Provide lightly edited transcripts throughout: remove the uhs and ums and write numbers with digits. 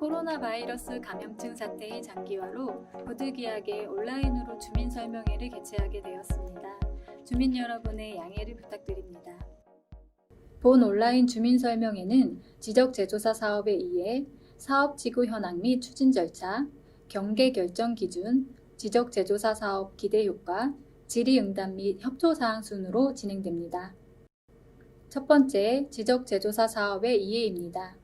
코로나 바이러스 감염증 사태의 장기화로 부득이하게 온라인으로 주민 설명회를 개최하게 되었습니다. 주민 여러분의 양해를 부탁드립니다. 본 온라인 주민 설명회는 지적 제조사 사업에 의해 사업 지구 현황 및 추진 절차, 경계 결정 기준, 지적 제조사 사업 기대 효과, 질의응답 및 협조 사항 순으로 진행됩니다. 첫 번째, 지적 제조사 사업의 이해입니다.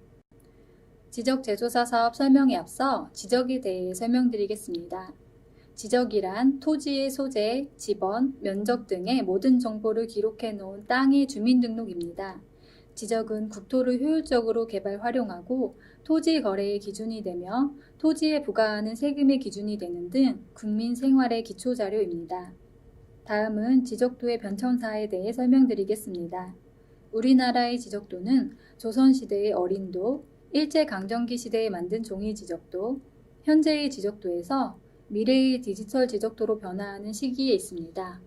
지적 제조사 사업 설명에 앞서 지적에 대해 설명드리겠습니다. 지적이란 토지의 소재, 지번, 면적 등의 모든 정보를 기록해 놓은 땅의 주민등록입니다. 지적은 국토를 효율적으로 개발 활용하고 토지 거래의 기준이 되며 토지에 부과하는 세금의 기준이 되는 등 국민 생활의 기초 자료입니다. 다음은 지적도의 변천사에 대해 설명드리겠습니다. 우리나라의 지적도는 조선시대의 어린도, 일제강점기 시대에 만든 종이 지적도, 현재의 지적도에서 미래의 디지털 지적도로 변화하는 시기에 있습니다.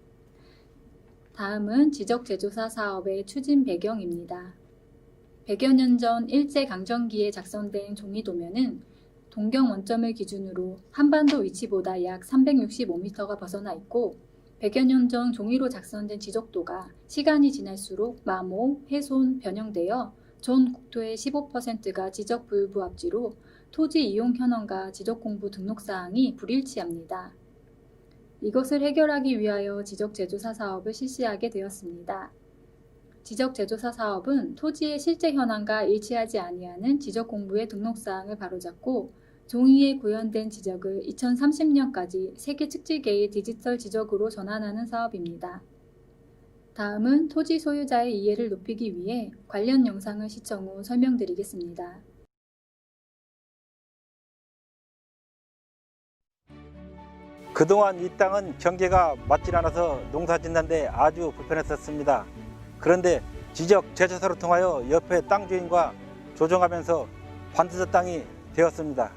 다음은 지적 제조사 사업의 추진 배경입니다. 100여 년 전 일제강점기에 작성된 종이도면은 동경 원점을 기준으로 한반도 위치보다 약 365m가 벗어나 있고 100여 년 전 종이로 작성된 지적도가 시간이 지날수록 마모, 훼손, 변형되어 전 국토의 15%가 지적 불부합지로 토지 이용 현황과 지적 공부 등록 사항이 불일치합니다. 이것을 해결하기 위하여 지적 제조사 사업을 실시하게 되었습니다. 지적 제조사 사업은 토지의 실제 현황과 일치하지 아니하는 지적 공부의 등록 사항을 바로잡고 종이에 구현된 지적을 2030년까지 세계 측지계의 디지털 지적으로 전환하는 사업입니다. 다음은 토지 소유자의 이해를 높이기 위해 관련 영상을 시청 후 설명드리겠습니다. 그동안 이 땅은 경계가 맞질 않아서 농사 짓는데 아주 불편했었습니다. 그런데 지적 제조사를 통하여 옆에 땅 주인과 조정하면서 반드시 땅이 되었습니다.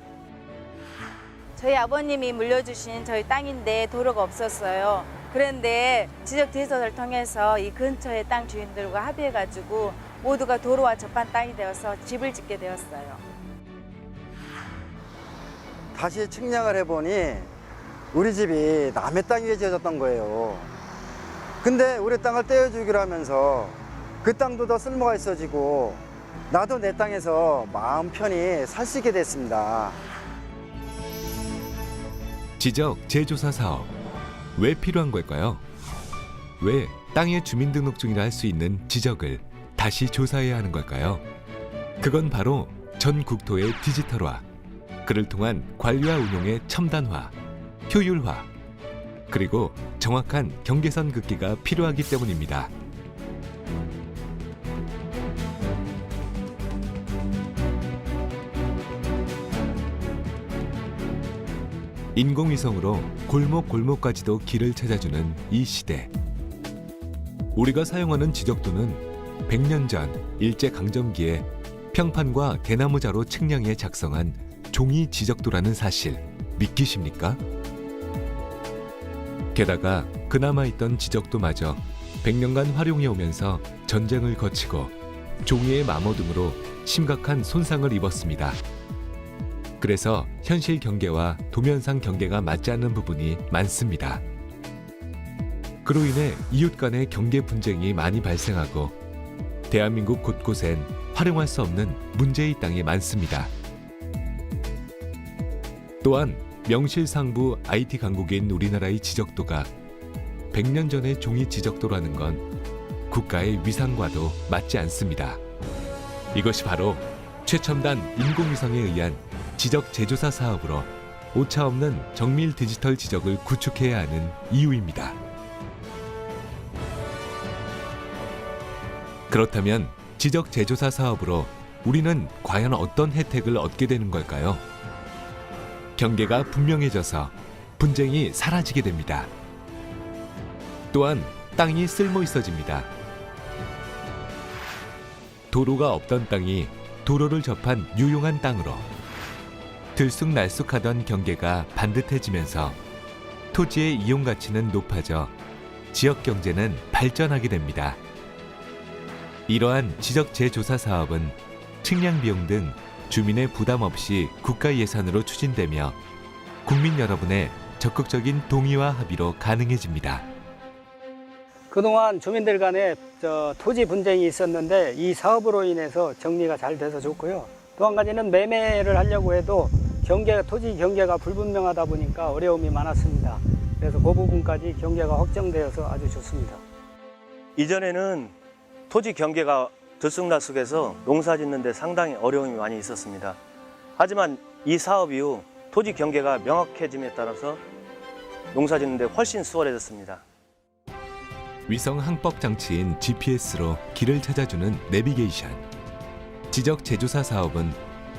저희 아버님이 물려주신 저희 땅인데 도로가 없었어요. 그런데 지적 제조사를 통해서 이 근처의 땅 주인들과 합의해가지고 모두가 도로와 접한 땅이 되어서 집을 짓게 되었어요. 다시 측량을 해보니 우리 집이 남의 땅 위에 지어졌던 거예요. 근데 우리 땅을 떼어주기로 하면서 그 땅도 더 쓸모가 있어지고 나도 내 땅에서 마음 편히 살 수 있게 됐습니다. 지적 제조사 사업 왜 필요한 걸까요? 왜 땅의 주민등록증이라 할 수 있는 지적을 다시 조사해야 하는 걸까요? 그건 바로 전 국토의 디지털화, 그를 통한 관리와 운용의 첨단화, 효율화, 그리고 정확한 경계선 긋기가 필요하기 때문입니다. 인공위성으로 골목골목까지도 길을 찾아주는 이 시대. 우리가 사용하는 지적도는 100년 전 일제강점기에 평판과 대나무자로 측량해 작성한 종이 지적도라는 사실 믿기십니까? 게다가 그나마 있던 지적도마저 100년간 활용해 오면서 전쟁을 거치고 종이의 마모 등으로 심각한 손상을 입었습니다. 그래서 현실 경계와 도면상 경계가 맞지 않는 부분이 많습니다. 그로 인해 이웃 간의 경계 분쟁이 많이 발생하고 대한민국 곳곳엔 활용할 수 없는 문제의 땅이 많습니다. 또한 명실상부 IT 강국인 우리나라의 지적도가 100년 전의 종이 지적도라는 건 국가의 위상과도 맞지 않습니다. 이것이 바로 최첨단 인공위성에 의한 지적 제조사 사업으로 오차없는 정밀 디지털 지적을 구축해야 하는 이유입니다. 그렇다면 지적 제조사 사업으로 우리는 과연 어떤 혜택을 얻게 되는 걸까요? 경계가 분명해져서 분쟁이 사라지게 됩니다. 또한 땅이 쓸모 있어집니다. 도로가 없던 땅이 도로를 접한 유용한 땅으로 들쑥날쑥하던 경계가 반듯해지면서 토지의 이용 가치는 높아져 지역 경제는 발전하게 됩니다. 이러한 지적 재조사 사업은 측량 비용 등 주민의 부담 없이 국가 예산으로 추진되며 국민 여러분의 적극적인 동의와 합의로 가능해집니다. 그동안 주민들 간에 토지 분쟁이 있었는데 이 사업으로 인해서 정리가 잘 돼서 좋고요. 또 한 가지는 매매를 하려고 해도 토지 경계가 불분명하다 보니까 어려움이 많았습니다. 그래서 그 부분까지 경계가 확정되어서 아주 좋습니다. 이전에는 토지 경계가 들쑥날쑥해서 농사 짓는 데 상당히 어려움이 많이 있었습니다. 하지만 이 사업 이후 토지 경계가 명확해짐에 따라서 농사 짓는 데 훨씬 수월해졌습니다. 위성 항법 장치인 GPS로 길을 찾아주는 내비게이션. 지적 제조사 사업은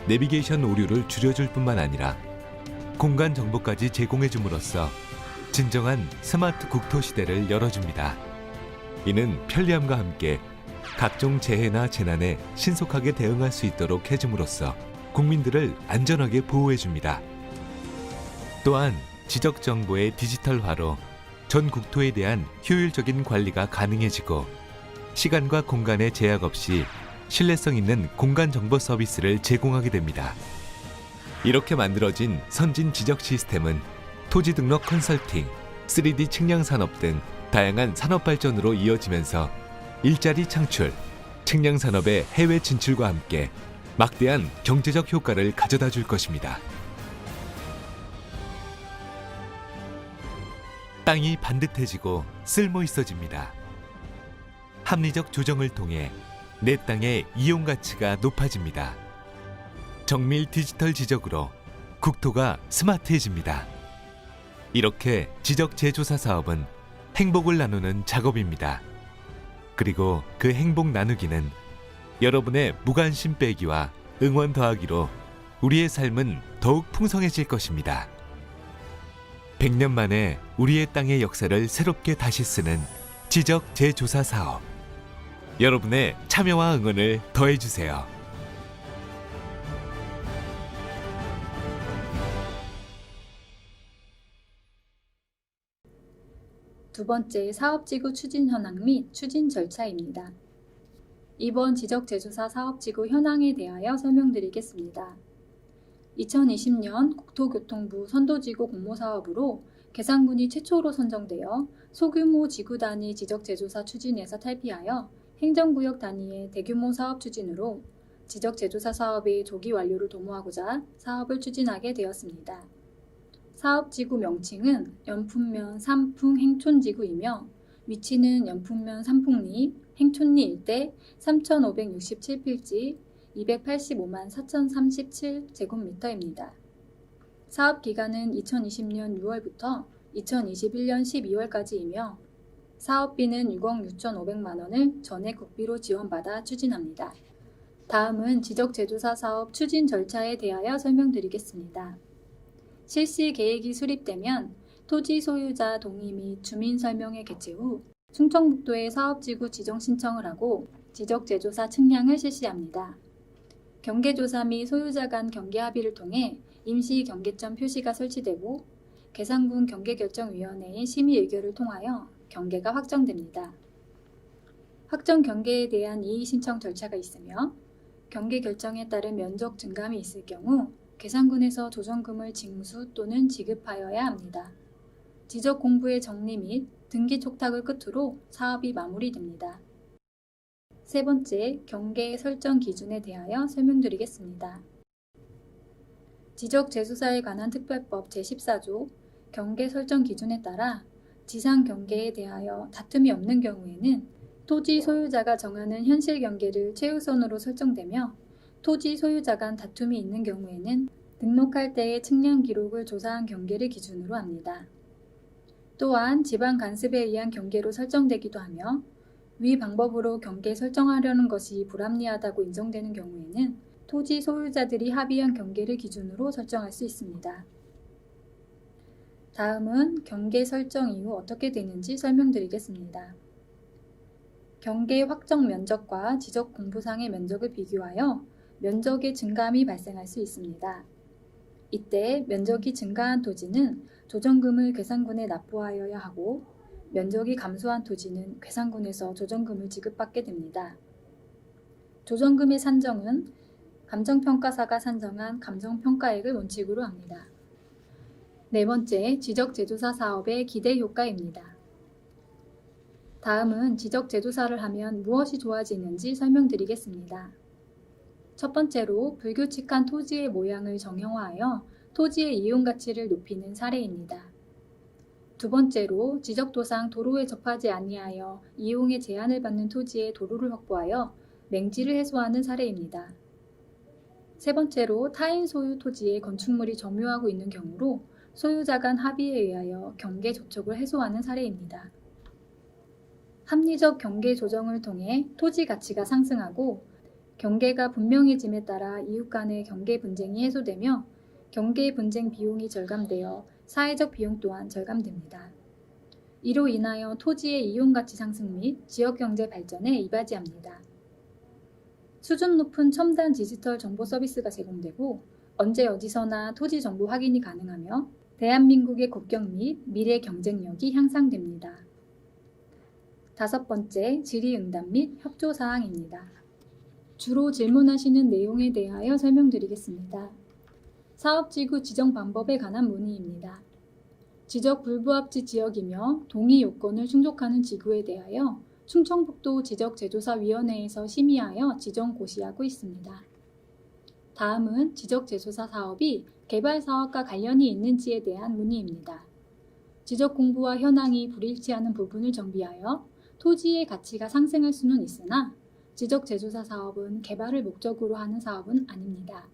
내비게이션 오류를 줄여줄 뿐만 아니라 공간 정보까지 제공해 줌으로써 진정한 스마트 국토 시대를 열어줍니다. 이는 편리함과 함께 각종 재해나 재난에 신속하게 대응할 수 있도록 해줌으로써 국민들을 안전하게 보호해 줍니다. 또한 지적 정보의 디지털화로 전 국토에 대한 효율적인 관리가 가능해지고 시간과 공간의 제약 없이 신뢰성 있는 공간 정보 서비스를 제공하게 됩니다. 이렇게 만들어진 선진 지적 시스템은 토지 등록 컨설팅, 3D 측량 산업 등 다양한 산업 발전으로 이어지면서 일자리 창출, 측량 산업의 해외 진출과 함께 막대한 경제적 효과를 가져다 줄 것입니다. 땅이 반듯해지고 쓸모 있어집니다. 합리적 조정을 통해 내 땅의 이용 가치가 높아집니다. 정밀 디지털 지적으로 국토가 스마트해집니다. 이렇게 지적 재조사 사업은 행복을 나누는 작업입니다. 그리고 그 행복 나누기는 여러분의 무관심 빼기와 응원 더하기로 우리의 삶은 더욱 풍성해질 것입니다. 100년 만에 우리의 땅의 역사를 새롭게 다시 쓰는 지적 재조사 사업. 여러분의 참여와 응원을 더해주세요. 두 번째, 사업지구 추진 현황 및 추진 절차입니다. 이번 지적재조사 사업지구 현황에 대하여 설명드리겠습니다. 2020년 국토교통부 선도지구 공모사업으로 계산군이 최초로 선정되어 소규모 지구 단위 지적재조사 추진에서 탈피하여 행정구역 단위의 대규모 사업 추진으로 지적재조사 사업의 조기 완료를 도모하고자 사업을 추진하게 되었습니다. 사업지구 명칭은 연풍면 삼풍 행촌지구이며 위치는 연풍면 삼풍리, 행촌리 일대 3,567필지 285만 4,037제곱미터입니다. 사업 기간은 2020년 6월부터 2021년 12월까지이며 사업비는 6억 6,500만 원을 전액 국비로 지원받아 추진합니다. 다음은 지적재조사 사업 추진 절차에 대하여 설명드리겠습니다. 실시 계획이 수립되면 토지 소유자 동의 및 주민 설명회 개최 후 충청북도에 사업지구 지정 신청을 하고 지적재조사 측량을 실시합니다. 경계조사 및 소유자 간 경계 합의를 통해 임시 경계점 표시가 설치되고 계산군 경계결정위원회의 심의 의결을 통하여 경계가 확정됩니다. 확정 경계에 대한 이의 신청 절차가 있으며 경계 결정에 따른 면적 증감이 있을 경우 계산군에서 조정금을 징수 또는 지급하여야 합니다. 지적 공부의 정리 및 등기 촉탁을 끝으로 사업이 마무리됩니다. 세 번째, 경계 설정 기준에 대하여 설명드리겠습니다. 지적 재조사에 관한 특별법 제14조 경계 설정 기준에 따라 지상 경계에 대하여 다툼이 없는 경우에는 토지 소유자가 정하는 현실 경계를 최우선으로 설정되며 토지 소유자 간 다툼이 있는 경우에는 등록할 때의 측량 기록을 조사한 경계를 기준으로 합니다. 또한 지방 간섭에 의한 경계로 설정되기도 하며 위 방법으로 경계 설정하려는 것이 불합리하다고 인정되는 경우에는 토지 소유자들이 합의한 경계를 기준으로 설정할 수 있습니다. 다음은 경계 설정 이후 어떻게 되는지 설명드리겠습니다. 경계 확정 면적과 지적 공부상의 면적을 비교하여 면적의 증감이 발생할 수 있습니다. 이때 면적이 증가한 토지는 조정금을 계산군에 납부하여야 하고 면적이 감소한 토지는 계산군에서 조정금을 지급받게 됩니다. 조정금의 산정은 감정평가사가 산정한 감정평가액을 원칙으로 합니다. 네 번째, 지적제조사 사업의 기대 효과입니다. 다음은 지적제조사를 하면 무엇이 좋아지는지 설명드리겠습니다. 첫 번째로 불규칙한 토지의 모양을 정형화하여 토지의 이용가치를 높이는 사례입니다. 두 번째로 지적도상 도로에 접하지 아니하여 이용에 제한을 받는 토지에 도로를 확보하여 맹지를 해소하는 사례입니다. 세 번째로 타인 소유 토지에 건축물이 점유하고 있는 경우로 소유자 간 합의에 의하여 경계 조촉을 해소하는 사례입니다. 합리적 경계 조정을 통해 토지 가치가 상승하고 경계가 분명해짐에 따라 이웃 간의 경계 분쟁이 해소되며 경계 분쟁 비용이 절감되어 사회적 비용 또한 절감됩니다. 이로 인하여 토지의 이용 가치 상승 및 지역 경제 발전에 이바지합니다. 수준 높은 첨단 디지털 정보 서비스가 제공되고 언제 어디서나 토지 정보 확인이 가능하며 대한민국의 국격 및 미래 경쟁력이 향상됩니다. 다섯 번째, 질의응답 및 협조 사항입니다. 주로 질문하시는 내용에 대하여 설명드리겠습니다. 사업지구 지정 방법에 관한 문의입니다. 지적 불부합지 지역이며 동의 요건을 충족하는 지구에 대하여 충청북도 지적제조사위원회에서 심의하여 지정 고시하고 있습니다. 다음은 지적제조사 사업이 개발 사업과 관련이 있는지에 대한 문의입니다. 지적 공부와 현황이 불일치하는 부분을 정비하여 토지의 가치가 상승할 수는 있으나 지적제조사 사업은 개발을 목적으로 하는 사업은 아닙니다.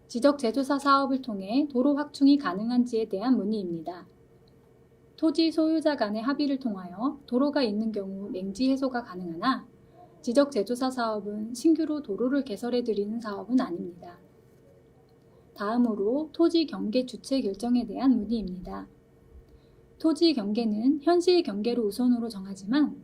지적제조사 사업을 통해 도로 확충이 가능한지에 대한 문의입니다. 토지 소유자 간의 합의를 통하여 도로가 있는 경우 맹지 해소가 가능하나 지적제조사 사업은 신규로 도로를 개설해드리는 사업은 아닙니다. 다음으로 토지 경계 주체 결정에 대한 문의입니다. 토지 경계는 현실 경계로 우선으로 정하지만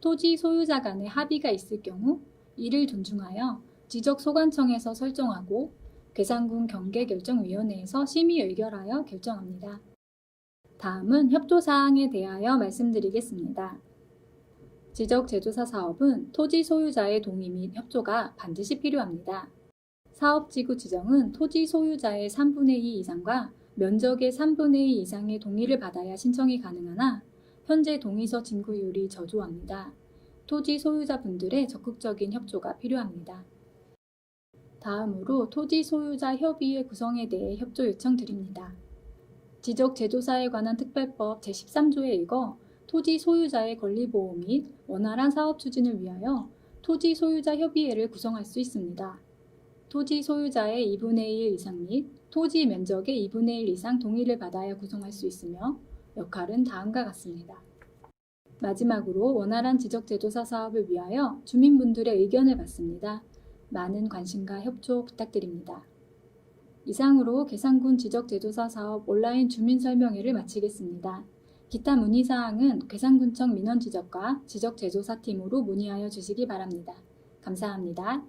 토지 소유자 간의 합의가 있을 경우 이를 존중하여 지적소관청에서 설정하고 괴산군 경계결정위원회에서 심의 의결하여 결정합니다. 다음은 협조사항에 대하여 말씀드리겠습니다. 지적제조사 사업은 토지 소유자의 동의 및 협조가 반드시 필요합니다. 사업지구 지정은 토지 소유자의 3분의 2 이상과 면적의 3분의 2 이상의 동의를 받아야 신청이 가능하나 현재 동의서 진구율이 저조합니다. 토지 소유자분들의 적극적인 협조가 필요합니다. 다음으로 토지 소유자 협의회 구성에 대해 협조 요청드립니다. 지적제조사에 관한 특별법 제13조에 읽어 토지 소유자의 권리보호 및 원활한 사업 추진을 위하여 토지 소유자 협의회를 구성할 수 있습니다. 토지 소유자의 2분의 1 이상 및 토지 면적의 2분의 1 이상 동의를 받아야 구성할 수 있으며 역할은 다음과 같습니다. 마지막으로 원활한 지적제조사 사업을 위하여 주민분들의 의견을 받습니다. 많은 관심과 협조 부탁드립니다. 이상으로 괴산군 지적제조사 사업 온라인 주민설명회를 마치겠습니다. 기타 문의사항은 괴산군청 민원지적과 지적제조사팀으로 문의하여 주시기 바랍니다. 감사합니다.